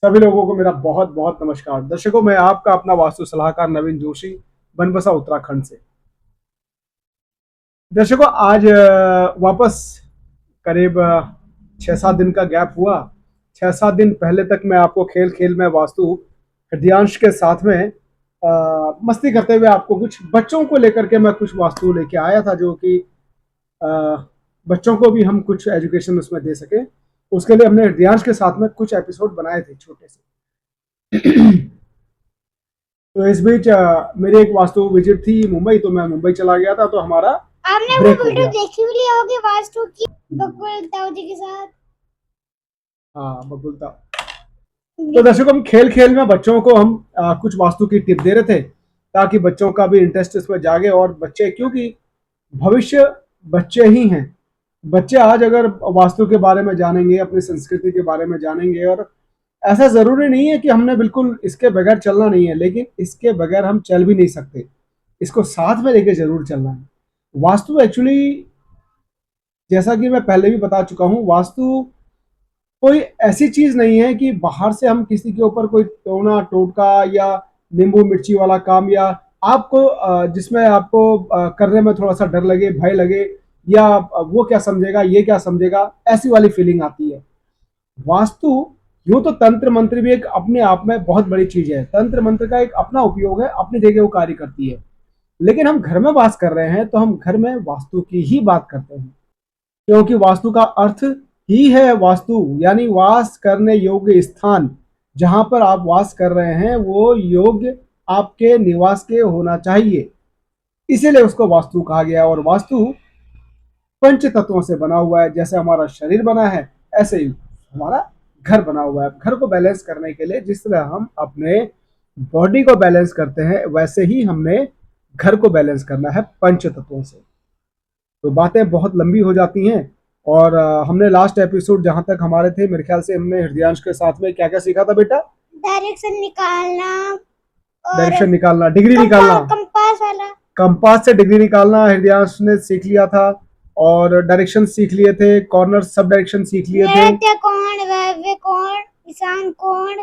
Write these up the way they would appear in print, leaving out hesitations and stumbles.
सभी लोगों को मेरा बहुत बहुत नमस्कार। दर्शकों, मैं आपका अपना वास्तु सलाहकार नवीन जोशी, बनबसा उत्तराखंड से। दर्शकों, आज वापस करीब 6-7 दिन का गैप हुआ। 6-7 दिन पहले तक मैं आपको खेल खेल में वास्तु हृदयांश के साथ में मस्ती करते हुए आपको कुछ बच्चों को लेकर के मैं कुछ वास्तु लेके आया था, जो कि अ, बच्चों को भी हम कुछ एजुकेशन उसमें दे सके। उसके लिए हमने हृदयांश के साथ में कुछ एपिसोड बनाए थे छोटे से। तो इस बीच मेरी एक वास्तु विजिट थी मुंबई, तो मैं मुंबई चला गया था, तो हमारा आपने वो वीडियो देखी भी ली होगी वास्तु की बकुल ताऊ जी के साथ। हाँ, बकुलता। तो दर्शकों, हम खेल खेल में बच्चों को हम कुछ वास्तु की टिप दे रहे थे, ताकि बच्चों का भी इंटरेस्ट इसमें जागे। और बच्चे, क्योंकि भविष्य बच्चे ही हैं। बच्चे आज अगर वास्तु के बारे में जानेंगे, अपनी संस्कृति के बारे में जानेंगे, और ऐसा जरूरी नहीं है कि हमने बिल्कुल इसके बगैर चलना नहीं है, लेकिन इसके बगैर हम चल भी नहीं सकते। इसको साथ में लेके जरूर चलना है। वास्तु एक्चुअली, जैसा कि मैं पहले भी बता चुका हूं, वास्तु कोई ऐसी चीज नहीं है कि बाहर से हम किसी के ऊपर कोई टोना टोटका या नींबू मिर्ची वाला काम, या आपको जिसमें आपको करने में थोड़ा सा डर लगे, भय लगे, या वो क्या समझेगा, ये क्या समझेगा, ऐसी वाली फीलिंग आती है। वास्तु, यूं तो तंत्र मंत्र भी एक अपने आप में बहुत बड़ी चीज है। तंत्र मंत्र का एक अपना उपयोग है, अपनी जगह वो कार्य करती है। लेकिन हम घर में वास कर रहे हैं, तो हम घर में वास्तु की ही बात करते हैं, क्योंकि वास्तु का अर्थ ही है वास्तु, यानी वास करने योग्य स्थान। जहां पर आप वास कर रहे हैं वो योग्य आपके निवास के होना चाहिए, इसीलिए उसको वास्तु कहा गया। और वास्तु पंच तत्वों से बना हुआ है। जैसे हमारा शरीर बना है, ऐसे ही हमारा घर बना हुआ है। घर को बैलेंस करने के लिए जिस तरह हम अपने बॉडी को बैलेंस करते हैं, वैसे ही हमने घर को बैलेंस करना है पंच तत्वों से। तो बातें बहुत लंबी हो जाती हैं। और हमने लास्ट एपिसोड जहां तक हमारे थे, मेरे ख्याल से हमने हृदयांश के साथ में क्या क्या सीखा था बेटा? डायरेक्शन निकालना और डायरेक्शन निकालना, डिग्री निकालना। कंपास वाला। कंपास से डिग्री निकालना हृदयांश ने सीख लिया था। और डायरेक्शन सीख लिए थे, कॉर्नर सब डायरेक्शन सीख लिए थे। नृत्य कोण, वायव्य कोण, ईशान कोण,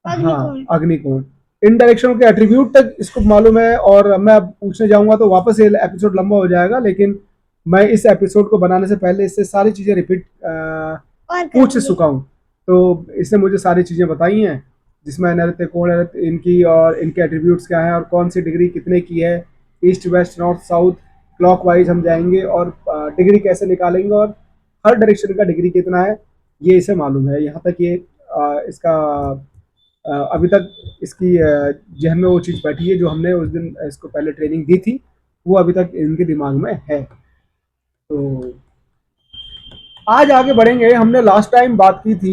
अग्नि हाँ, कोण। अग्निकोण। इन डायरेक्शनों के एट्रीब्यूट तक इसको मालूम है। और मैं अब पूछने जाऊंगा तो वापस ये एपिसोड लंबा हो जाएगा, लेकिन मैं इस एपिसोड को बनाने से पहले इससे सारी चीजें रिपीट पूछ चुका हूँ। तो इसने मुझे सारी चीजें बताई हैं, जिसमें नृत्य कोण, इनकी और इनके एट्रीब्यूट्स क्या हैं, और कौन सी डिग्री कितने की है, east west north south clockwise हम जाएंगे, और डिग्री कैसे निकालेंगे, और हर डायरेक्शन का डिग्री कितना है, ये इसे मालूम है। यहाँ तक ये इसका अभी तक इसकी जहन में वो चीज़ बैठी है जो हमने उस दिन इसको पहले ट्रेनिंग दी थी, वो अभी तक इनके दिमाग में है। तो आज आगे बढ़ेंगे। हमने लास्ट टाइम बात की थी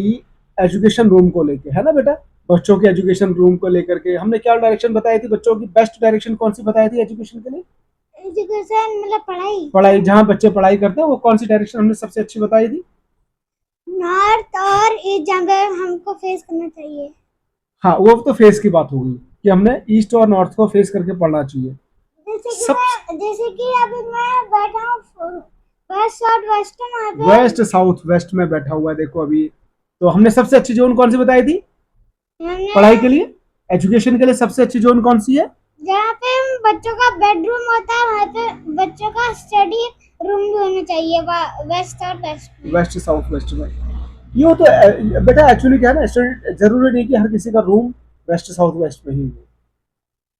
एजुकेशन रूम को लेके, है ना बेटा? बच्चों के एजुकेशन रूम को लेकर के हमने क्या डायरेक्शन बताई थी? बच्चों की बेस्ट डायरेक्शन कौन सी बताई थी एजुकेशन के लिए? एजुकेशन मतलब पढ़ाई। पढ़ाई, जहाँ बच्चे पढ़ाई करते हैं, वो कौन सी डायरेक्शन हमने सबसे अच्छी बताई थी? नॉर्थ और ईस्ट, जहाँ पे हमको फेस करना चाहिए। हाँ, वो तो फेस की बात होगी कि हमने ईस्ट और नॉर्थ को फेस करके पढ़ना चाहिए। जैसे कि अभी मैं बैठा हूँ वेस्ट और वेस्ट में, वेस्ट साउथ वेस्ट में बैठा हुआ है, देखो अभी। तो हमने सबसे अच्छी जोन कौन सी बताई थी पढ़ाई के लिए? एजुकेशन के लिए सबसे अच्छी जोन कौन सी है? जहाँ पे बच्चों का बेडरूम होता है, वहाँ पे बच्चों का स्टडी रूम भी होना चाहिए। वेस्ट और वेस्ट साउथ वेस्ट में। ये तो बेटा एक्चुअली क्या है ना, जरूरी नहीं कि हर किसी का रूम वेस्ट साउथ वेस्ट में ही हो,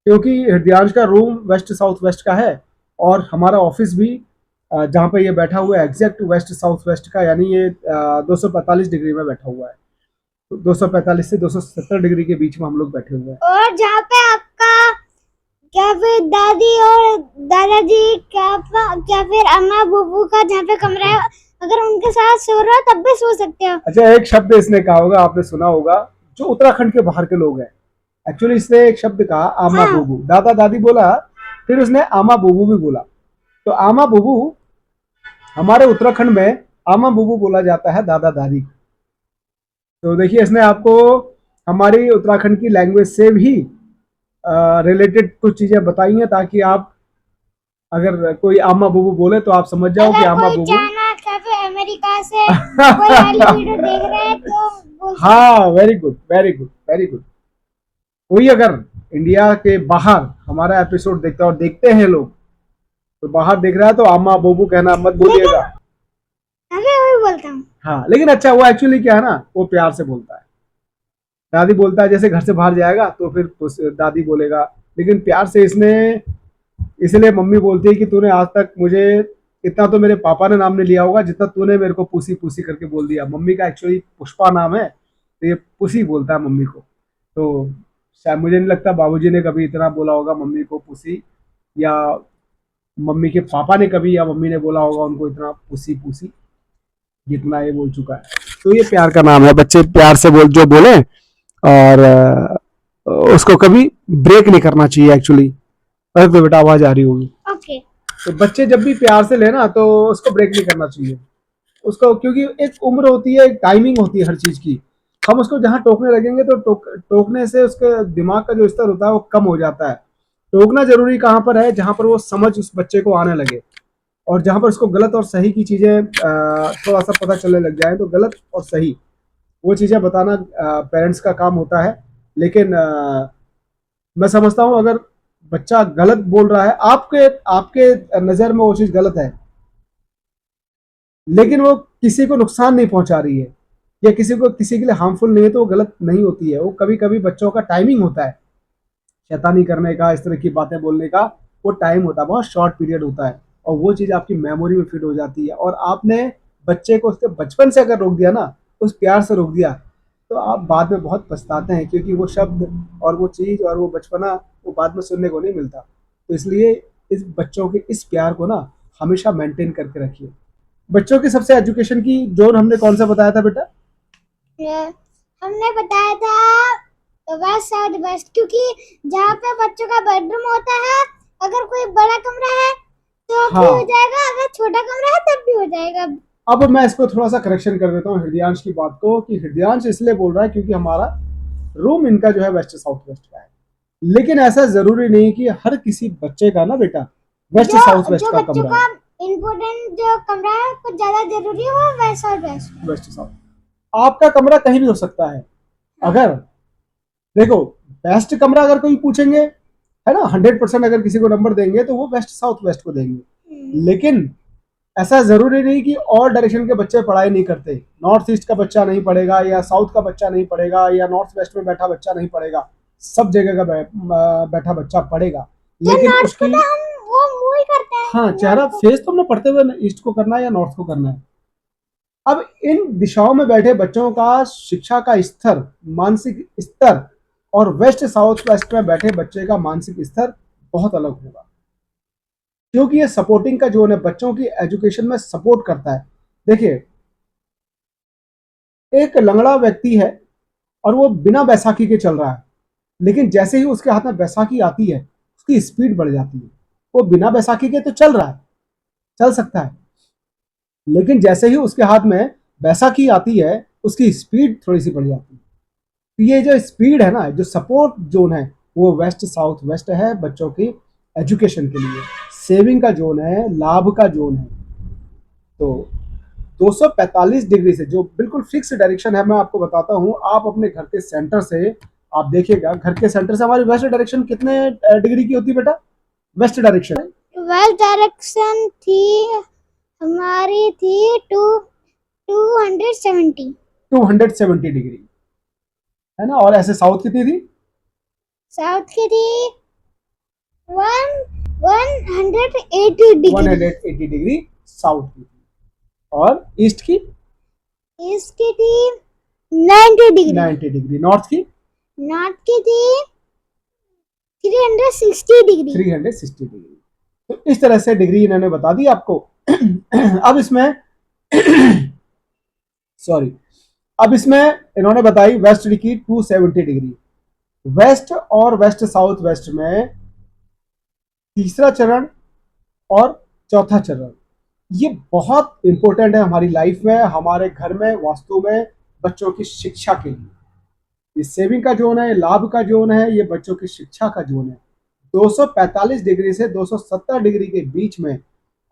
क्योंकि हृदयांश का रूम वेस्ट साउथ वेस्ट का है, और हमारा ऑफिस भी जहाँ पे ये बैठा हुआ है एग्जैक्ट वेस्ट साउथ वेस्ट का, यानी ये 245 डिग्री में बैठा हुआ है। तो 245 से 270 डिग्री के बीच में हम लोग बैठे हुए हैं। और जहाँ पे आपका क्या फिर दादी और दादाजी क्या फिर अम्मा बुबू का जहाँ पे कमरा है, अगर उनके साथ सो रहे हो तब भी सो सकते हो। अच्छा, एक शब्द इसने कहा होगा, आपने सुना होगा, जो उत्तराखंड के बाहर के लोग हैं। एक्चुअली इसने एक शब्द कहा, आमा बुबू। दादा दादी बोला, फिर उसने आमा बुबू भी बोला। तो आमा बुबू, हमारे उत्तराखंड में आमा बुबू बोला जाता है दादा दादी। तो देखिए, इसने आपको हमारी उत्तराखंड की लैंग्वेज से भी रिलेटेड कुछ चीजें बताई हैं, ताकि आप अगर कोई आमा बुबू बोले तो आप समझ जाओ कि आमा बुबू। चाइना या फिर अमेरिका से कोई वाली वीडियो देख रहे हैं तो बोल हाँ, very good, very good, very good. कोई अगर इंडिया के बाहर हमारा एपिसोड देखता है और देखते हैं लोग, तो बाहर देख रहा है तो अम्मा बुबू कहना मत बोलिएगा। अरे वही बोलता हूँ। हाँ, लेकिन अच्छा वो एक्चुअली क्या है ना, वो प्यार से बोलता है। दादी बोलता है जैसे घर से बाहर जाएगा तो फिर दादी बोलेगा, लेकिन प्यार से इसने, इसलिए मम्मी बोलती है कि तूने आज तक मुझे इतना तो मेरे पापा ने नाम नहीं लिया होगा जितना तूने मेरे को पूसी पूसी करके बोल दिया। मम्मी का एक्चुअली पुष्पा नाम है, तो ये पुसी बोलता है मम्मी को। तो शायद मुझे नहीं लगता बाबूजी ने कभी इतना बोला होगा मम्मी को पुसी, या मम्मी के पापा ने कभी या मम्मी ने बोला होगा उनको इतना पुसी पुसी जितना ये बोल चुका है। तो ये प्यार का नाम है, बच्चे प्यार से बोल जो बोले, और उसको कभी ब्रेक नहीं करना चाहिए एक्चुअली। अरे तो बेटा आवाज आ रही होगी। ओके। तो बच्चे जब भी प्यार से लेना तो उसको ब्रेक नहीं करना चाहिए उसको, क्योंकि एक उम्र होती है, एक टाइमिंग होती है हर चीज की। हम उसको जहां टोकने लगेंगे तो टोकने से उसके दिमाग का जो स्तर होता है वो कम हो जाता है। टोकना जरूरी कहाँ पर है, जहां पर वो समझ उस बच्चे को आने लगे, और जहां पर उसको गलत और सही की चीजें थोड़ा सा पता चलने लग जाए, तो गलत और सही वो चीजें बताना पेरेंट्स का काम होता है। लेकिन मैं समझता हूँ अगर बच्चा गलत बोल रहा है, आपके आपके नजर में वो चीज गलत है, लेकिन वो किसी को नुकसान नहीं पहुंचा रही है या किसी के लिए हार्मफुल नहीं है, तो वो गलत नहीं होती है। वो कभी कभी बच्चों का टाइमिंग होता है शैतानी करने का, इस तरह की बातें बोलने का। वो टाइम होता है, बहुत शॉर्ट पीरियड होता है, और वो चीज़ आपकी मेमोरी में फिट हो जाती है। और आपने बच्चे को उसके बचपन से अगर रोक दिया ना, उस प्यार से रोक दिया, तो आप बाद में बहुत पछताते हैं, क्योंकि वो शब्द और वो चीज़ और वो बचपना वो बाद में सुनने को नहीं मिलता। तो इसलिए इस बच्चों के इस प्यार को ना हमेशा मेंटेन करके रखिए। बच्चों की सबसे एजुकेशन की जोन हमने कौन सा बताया था बेटा? हमने बताया था वेस्ट साउथ वेस्ट, क्योंकि जहाँ पे बच्चों का बेडरूम होता है, अगर कोई बड़ा कमरा है तो भी हो हाँ, जाएगा, अगर छोटा कमरा है तब भी हो जाएगा। अब मैं इसको थोड़ा सा करेक्शन कर देता हूँ हृदयांश की बात को, कि हृदयांश इसलिए बोल रहा है क्योंकि हमारा रूम इनका जो है वेस्ट साउथ वेस्ट का है। लेकिन ऐसा जरूरी नहीं कि हर किसी बच्चे का ना बेटा वेस्ट साउथ वेस्ट जो का बच्चों कमरा का है। इम्पोर्टेंट जो कमरा है कुछ ज्यादा जरूरी है वो वेस्ट और वेस्ट। वेस्ट साउथ आपका कमरा कहीं भी हो सकता है। अगर देखो, बेस्ट कमरा अगर कोई पूछेंगे, है ना, 100% अगर किसी को नंबर देंगे तो वो वेस्ट साउथ वेस्ट को देंगे। लेकिन ऐसा जरूरी नहीं कि ऑल डायरेक्शन के बच्चे पढ़ाई नहीं करते। नॉर्थ ईस्ट का बच्चा नहीं पढ़ेगा, या साउथ का बच्चा नहीं पढ़ेगा, या नॉर्थ वेस्ट में बैठा बच्चा नहीं पढ़ेगा। सब जगह का बैठा बच्चा पढ़ेगा, लेकिन उसकी हम वो मूव करते हैं। हाँ चेहरा फेस तो हमने पढ़ते हुए ईस्ट को करना है या नॉर्थ को करना है। अब इन दिशाओं में बैठे बच्चों का शिक्षा का स्तर, मानसिक स्तर, और वेस्ट साउथ वेस्ट में बैठे बच्चे का मानसिक स्तर बहुत अलग होगा, क्योंकि ये सपोर्टिंग का जोन है, बच्चों की एजुकेशन में सपोर्ट करता है। देखिए, एक लंगड़ा व्यक्ति है और वो बिना बैसाखी के चल रहा है, लेकिन जैसे ही उसके हाथ में बैसाखी आती है उसकी स्पीड बढ़ जाती है। वो बिना बैसाखी के तो चल रहा है, चल सकता है, लेकिन जैसे ही उसके हाथ में बैसाखी आती है उसकी स्पीड थोड़ी सी बढ़ जाती है। तो ये जो स्पीड है ना, जो सपोर्ट जोन है, वो वेस्ट साउथ वेस्ट है बच्चों की एजुकेशन के लिए। सेविंग का जोन है, लाभ का जोन है। तो 245 डिग्री से जो बिल्कुल फिक्स डायरेक्शन है, मैं आपको बताता हूँ। आप अपने घर के सेंटर से आप देखिएगा, घर के सेंटर से हमारी वेस्ट डायरेक्शन कितने डिग्री की होती है बेटा? वेस्ट डायरेक्शन वेस्ट डायरेक्शन थी हमारी थी 270 270 डिग्री, है ना। और ऐसे साउथ कितनी थी? साउथ की थी 180 डिग्री 180 डिग्री साउथ की थी। और ईस्ट की ईस्ट की थी 90 डिग्री 90 डिग्री। नॉर्थ की नॉर्थ की थी 360 डिग्री 360 डिग्री। तो इस तरह से डिग्री इन्होंने बता दी आपको। अब इसमें सॉरी, अब इसमें इन्होंने बताई वेस्ट की 270 डिग्री। वेस्ट और वेस्ट साउथ वेस्ट में तीसरा चरण और चौथा चरण, ये बहुत इंपॉर्टेंट है हमारी लाइफ में, हमारे घर में, वास्तु में, बच्चों की शिक्षा के लिए। ये सेविंग का जोन है, लाभ का जोन है, ये बच्चों की शिक्षा का जोन है। 245 डिग्री से 270 डिग्री के बीच में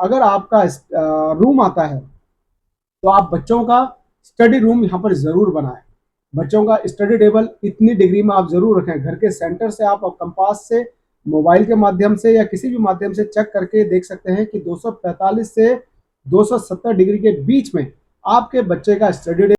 अगर आपका रूम आता है, तो आप बच्चों का स्टडी रूम यहाँ पर जरूर बनाएं। बच्चों का स्टडी टेबल इतनी डिग्री में आप जरूर रखें। घर के सेंटर से आप कंपास से, मोबाइल के माध्यम से या किसी भी माध्यम से चेक करके देख सकते हैं कि 245 से 270 डिग्री के बीच में आपके बच्चे का स्टडी